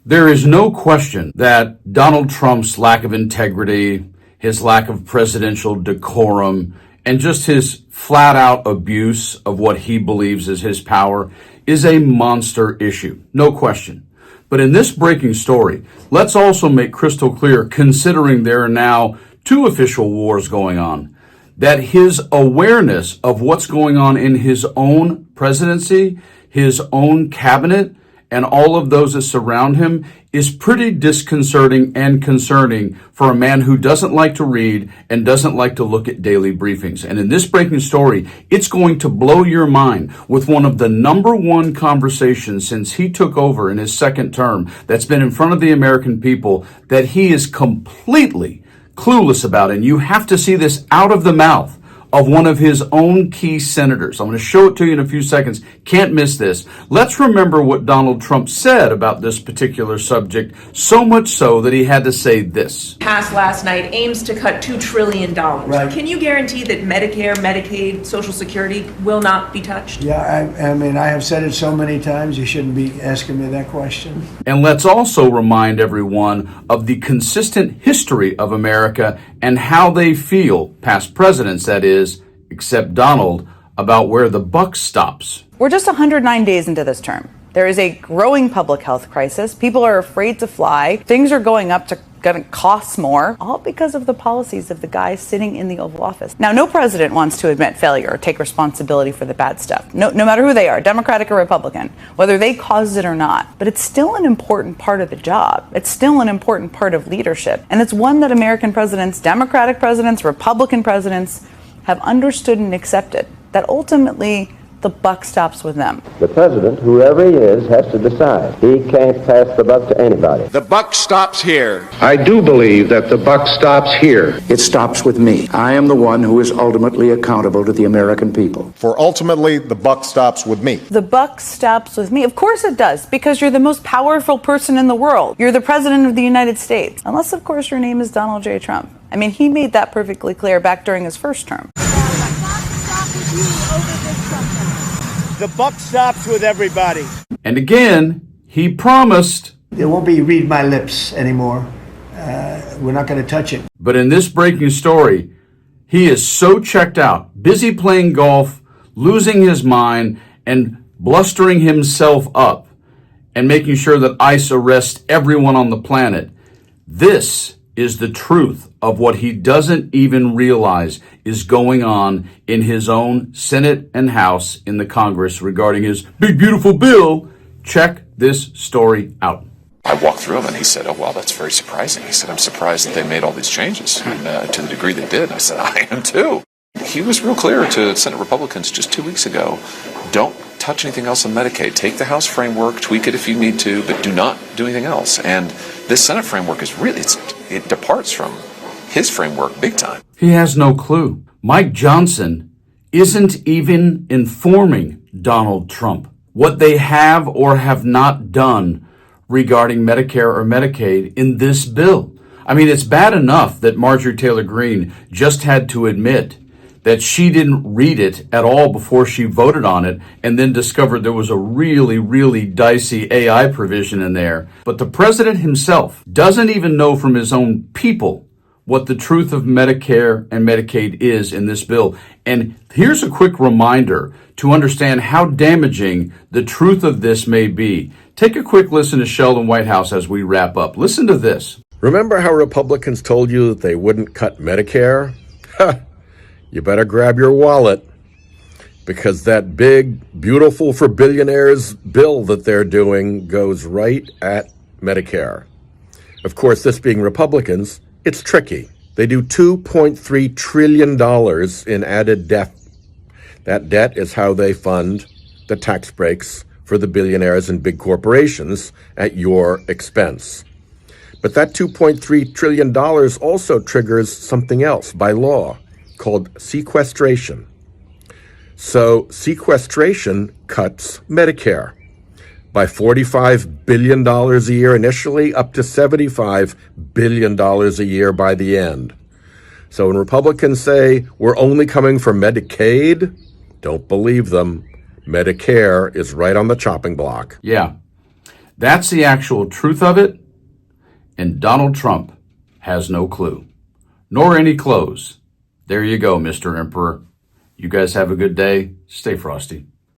There is no question that Donald Trump's lack of integrity, his lack of presidential decorum, and just his flat-out abuse of what he believes is his power is a monster issue. No question. But in this breaking story, let's also make crystal clear, considering there are now two official wars going on, that his awareness of what's going on in his own presidency, his own cabinet, and all of those that surround him is pretty disconcerting and concerning for a man who doesn't like to read and doesn't like to look at daily briefings. And in this breaking story, it's going to blow your mind with one of the number one conversations since he took over in his second term that's been in front of the American people that he is completely clueless about. And you have to see this out of the mouth of one of his own key senators. I'm going to show it to you in a few seconds. Can't miss this. Let's remember what Donald Trump said about this particular subject, so much so that he had to say this. Passed last night aims to cut $2 trillion. Right. Can you guarantee that Medicare, Medicaid, Social Security will not be touched? Yeah, I mean, I have said it so many times, you shouldn't be asking me that question. And let's also remind everyone of the consistent history of America and how they feel, past presidents that is, except Donald, about where the buck stops. We're just 109 days into this term. There is a growing public health crisis. People are afraid to fly. Things are going up to going to cost more, all because of the policies of the guy sitting in the Oval Office. Now, no president wants to admit failure or take responsibility for the bad stuff, no matter who they are, Democratic or Republican, whether they caused it or not. But it's still an important part of the job. It's still an important part of leadership. And it's one that American presidents, Democratic presidents, Republican presidents have understood and accepted, that ultimately the buck stops with them. The president, whoever he is, has to decide. He can't pass the buck to anybody. The buck stops here. I do believe that the buck stops here. It stops with me. I am the one who is ultimately accountable to the American people. For ultimately, the buck stops with me. The buck stops with me. Of course it does, because you're the most powerful person in the world. You're the president of the United States. Unless, of course, your name is Donald J. Trump. I mean, he made that perfectly clear back during his first term. The buck stops with everybody. And again, he promised. There won't be read my lips anymore. We're not going to touch it. But in this breaking story, he is so checked out, busy playing golf, losing his mind, and blustering himself up, and making sure that ICE arrests everyone on the planet. This is the truth of what he doesn't even realize is going on in his own Senate and House in the Congress regarding his big, beautiful bill. Check this story out. I walked through him and he said, "Oh, well, that's very surprising." He said, "I'm surprised that they made all these changes and, to the degree they did." I said, "I am too." He was real clear to Senate Republicans just 2 weeks ago, don't touch anything else on Medicaid. Take the House framework, tweak it if you need to, but do not do anything else. And this Senate framework is really, it departs from his framework big time. He has no clue. Mike Johnson isn't even informing Donald Trump what they have or have not done regarding Medicare or Medicaid in this bill. I mean, it's bad enough that Marjorie Taylor Greene just had to admit that she didn't read it at all before she voted on it and then discovered there was a really, really dicey AI provision in there. But the president himself doesn't even know from his own people what the truth of Medicare and Medicaid is in this bill. And here's a quick reminder to understand how damaging the truth of this may be. Take a quick listen to Sheldon Whitehouse as we wrap up. Listen to this. Remember how Republicans told you that they wouldn't cut Medicare? You better grab your wallet, because that big, beautiful for billionaires bill that they're doing goes right at Medicare. Of course, this being Republicans, it's tricky. They do $2.3 trillion in added debt. That debt is how they fund the tax breaks for the billionaires and big corporations at your expense. But that $2.3 trillion also triggers something else by law called sequestration. So sequestration cuts Medicare by $45 billion a year initially, up to $75 billion a year by the end. So when Republicans say we're only coming for Medicaid, don't believe them. Medicare is right on the chopping block. Yeah. That's the actual truth of it. And Donald Trump has no clue, nor any clothes. There you go, Mr. Emperor. You guys have a good day. Stay frosty.